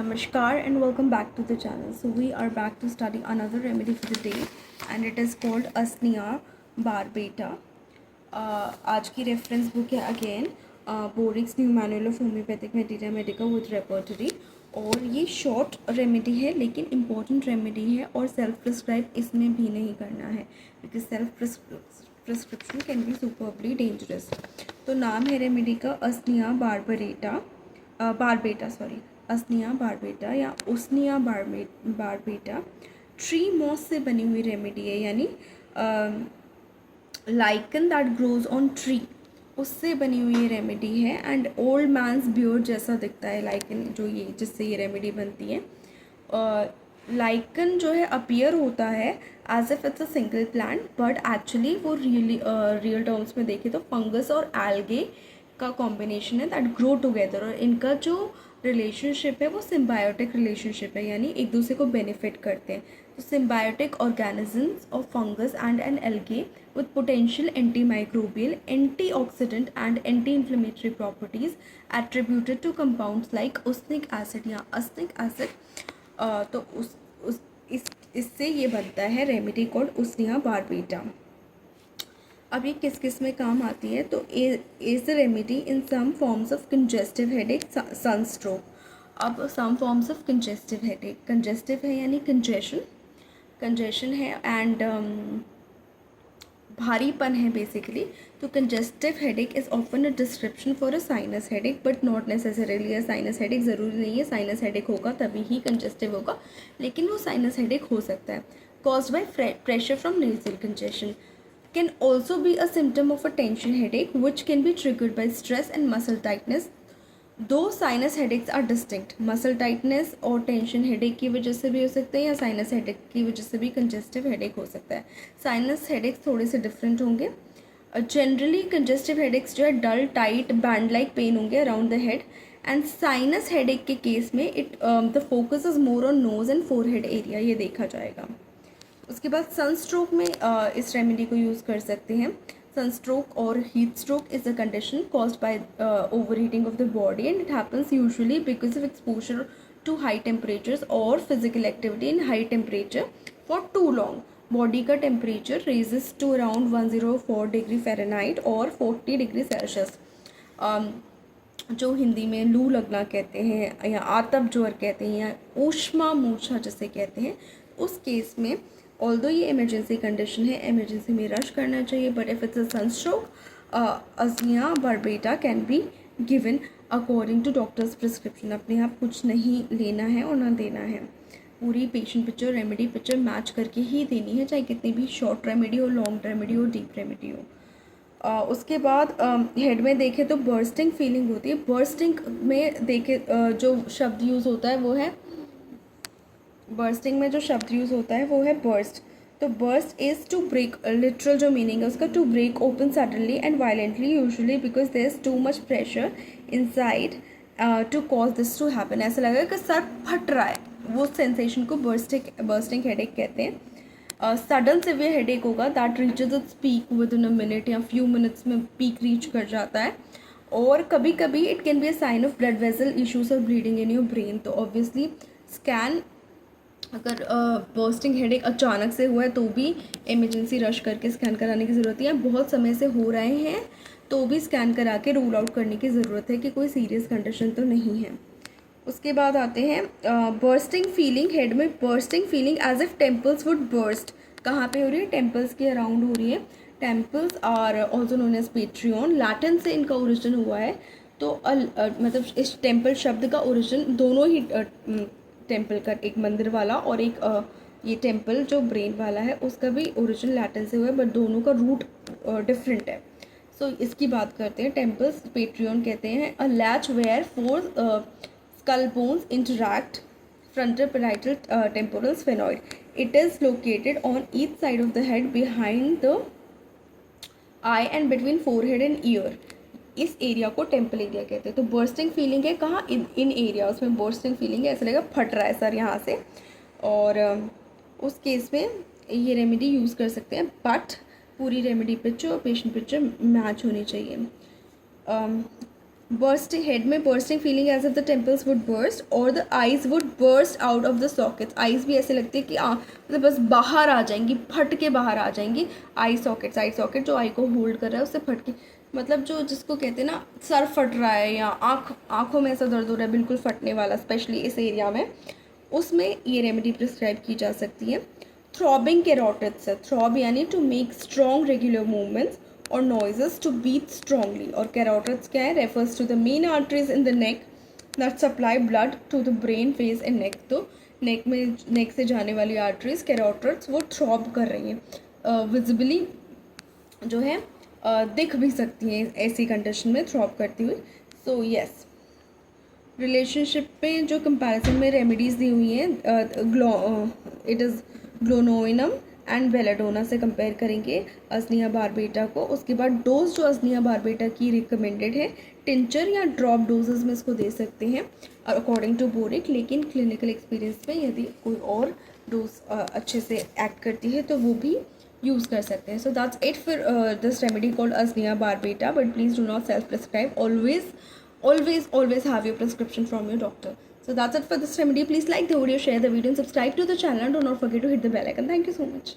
Namaskar and welcome back to the channel. So we are back to study another remedy for the day and it is called Asnia barbata. आज की reference book है again Boericke's new manual of homoeopathic materia medica with repertory और ये short remedy है लेकिन important remedy है और self prescribe इसमें भी नहीं करना है because self prescription can be superbly dangerous. तो नाम है रेमेडी का अस्निया बारबेटा या उसनिया बारबेटा. ट्री मॉस से बनी हुई रेमेडी है यानी lichen that grows on tree उससे बनी हुई ये रेमेडी है एंड ओल्ड मैंस बियर्ड जैसा दिखता है लाइकन जो ये जिससे ये रेमेडी बनती है. लाइकन जो है अपीयर होता है as if it's a single plant but actually वो रियल टर्म्स में देखें तो फंगस और एल्गे का कॉम्बिनेशन है दैट ग्रो टुगेदर और इनका जो रिलेशनशिप है वो सिम्बायोटिक रिलेशनशिप है यानी एक दूसरे को बेनिफिट करते हैं. तो symbiotic organisms of fungus and an algae with potential antimicrobial, antioxidant and anti-inflammatory properties attributed to compounds like usnic acid या asnic acid. तो इससे ये बनता है रेमेडी कॉल्ड उसनिया बारबेटा. अब ये किस किस में काम आती है तो is the remedy in some forms of congestive headache sunstroke. अब some forms of congestive headache, congestive है यानी कंजेशन है एंड भारीपन है बेसिकली. तो congestive headache is often a description for a sinus headache but not necessarily a sinus headache. ज़रूरी नहीं है साइनस हेडेक होगा तभी ही कंजेस्टिव होगा लेकिन वो साइनस हेडेक हो सकता है. Caused by pressure from nasal congestion can also be a symptom of a tension headache which can be triggered by stress and muscle tightness. दो sinus headaches are distinct. Muscle tightness और tension headache की वजह से भी हो सकते हैं या साइनस हेडेक की वजह से भी कंजेस्टिव हेडेक हो सकता है. साइनस हेडेक्स थोड़े से डिफरेंट होंगे. जनरली कंजेस्टिव हेडेक्स जो है dull tight band like pain होंगे around the head and sinus headache के केस में the focus is more on nose and forehead area ये देखा जाएगा. उसके बाद सनस्ट्रोक में इस रेमेडी को यूज़ कर सकते हैं. सनस्ट्रोक और heat stroke is a condition caused by over heating of the body and it happens usually because of exposure to high temperatures और physical activity in high temperature for too long. Body का temperature rises to around 104 degree Fahrenheit और 40 degree Celsius. जो हिंदी में लू लगना कहते हैं या आतप ज्वर कहते हैं या ऊष्मा मूर्छा जिसे कहते हैं. उस केस में ऑल्दो ये इमरजेंसी कंडीशन है इमरजेंसी में रश करना चाहिए but if it's a sunstroke Usnea barbata can be given according to doctor's prescription. अपने आप कुछ नहीं लेना है और ना देना है. पूरी patient picture remedy picture match करके ही देनी है चाहे कितनी भी शॉर्ट रेमेडी हो लॉन्ग रेमेडी हो डीप रेमेडी हो. उसके बाद हेड में देखें तो बर्स्टिंग फीलिंग होती है. बर्स्टिंग में देखें जो शब्द यूज़ होता है वो है बर्स्टिंग में जो शब्द यूज़ होता है वो है बर्स्ट. तो burst is to break literal जो मीनिंग है उसका to break open suddenly and violently usually because there is too much pressure inside to cause this to happen. ऐसा लगेगा कि सर फट रहा है वो सेंसेशन को बर्स्टिंग हेडेक कहते हैं. सडन सिवियर हेडेक होगा that reaches its peak within a minute या फ्यू मिनट्स में पीक रीच कर जाता है. और कभी कभी it can be a sign of blood vessel issues और ब्लीडिंग इन योर ब्रेन. तो ऑब्वियसली स्कैन अगर बर्स्टिंग हेडेक अचानक से हुआ है तो भी इमरजेंसी रश करके स्कैन कराने की ज़रूरत है. बहुत समय से हो रहे हैं तो भी स्कैन करा के रूल आउट करने की ज़रूरत है कि कोई सीरियस कंडीशन तो नहीं है. उसके बाद आते हैं बर्स्टिंग फीलिंग. हेड में bursting feeling as if temples would burst. कहाँ पे हो रही है? टेम्पल्स के अराउंड हो रही है. Temples are also known as pterion. Latin से इनका ओरिजिन हुआ है. तो मतलब इस टेम्पल शब्द का ओरिजिन दोनों ही टेम्पल का एक मंदिर वाला और एक ये टेम्पल जो ब्रेन वाला है उसका भी ओरिजिन लैटिन से हुआ है बट दोनों का रूट डिफरेंट है. सो इसकी बात करते हैं. टेम्पल्स पेट्रियन कहते हैं a latch where 4 skull bones interact frontal parietal temporal sphenoid. It is located on each side of the head behind the eye and between forehead and ear. इस area को temple area कहते हैं. तो bursting feeling है कहाँ? इन area उसमें bursting feeling है. ऐसा लगेगा फट रहा है सर यहाँ से. और उस केस में ये रेमेडी यूज़ कर सकते हैं बट पूरी रेमेडी पिक्चर और पेशेंट पिक्चर मैच होनी चाहिए. बर्स्टिंग, हेड में bursting feeling as if the temples would burst और the eyes would burst out of the sockets. Eyes भी ऐसे लगती है कि मतलब बस बाहर आ जाएंगी, फट के बाहर आ जाएंगी। आई सॉकेट जो आई को होल्ड कर रहा है उससे फट के, मतलब जो जिसको कहते हैं ना सर फट रहा है या आँखों में ऐसा दर्द हो रहा है बिल्कुल फटने वाला, स्पेशली इस एरिया में, उसमें ये रेमेडी प्रिस्क्राइब की जा सकती है। थ्रॉबिंग कैरोटिड्स है, थ्रॉब यानी to make strong regular movements और noises to beat strongly, और carotids क्या है, refers to the main arteries in the neck that supply blood to the brain, face and neck। तो neck से जाने वाली arteries carotids वो थ्रॉब कर रही हैं, विजिबली जो है दिख भी सकती हैं ऐसी कंडीशन में थ्रॉब करती हुई। सो यस, रिलेशनशिप पे जो कंपैरिजन में रेमेडीज़ दी हुई हैं, इट इज़ ग्लोनोइनम एंड बेलाडोना से कंपेयर करेंगे अजनिया बारबेटा को। उसके बाद डोज जो अजनिया बारबेटा की रिकमेंडेड है, टिंचर या ड्रॉप डोजेस में इसको दे सकते हैं अकॉर्डिंग टू बोरिक, लेकिन क्लिनिकल एक्सपीरियंस में यदि कोई और डोज अच्छे से एक्ट करती है तो वो भी यूज़ कर सकते हैं। So that's it for this remedy called Usnea barbata, but please do not self prescribe, always have your prescription from your doctor. So that's it for this remedy. Please like the video, share the video and subscribe to the channel, and do not forget to hit the bell icon. Thank you so much.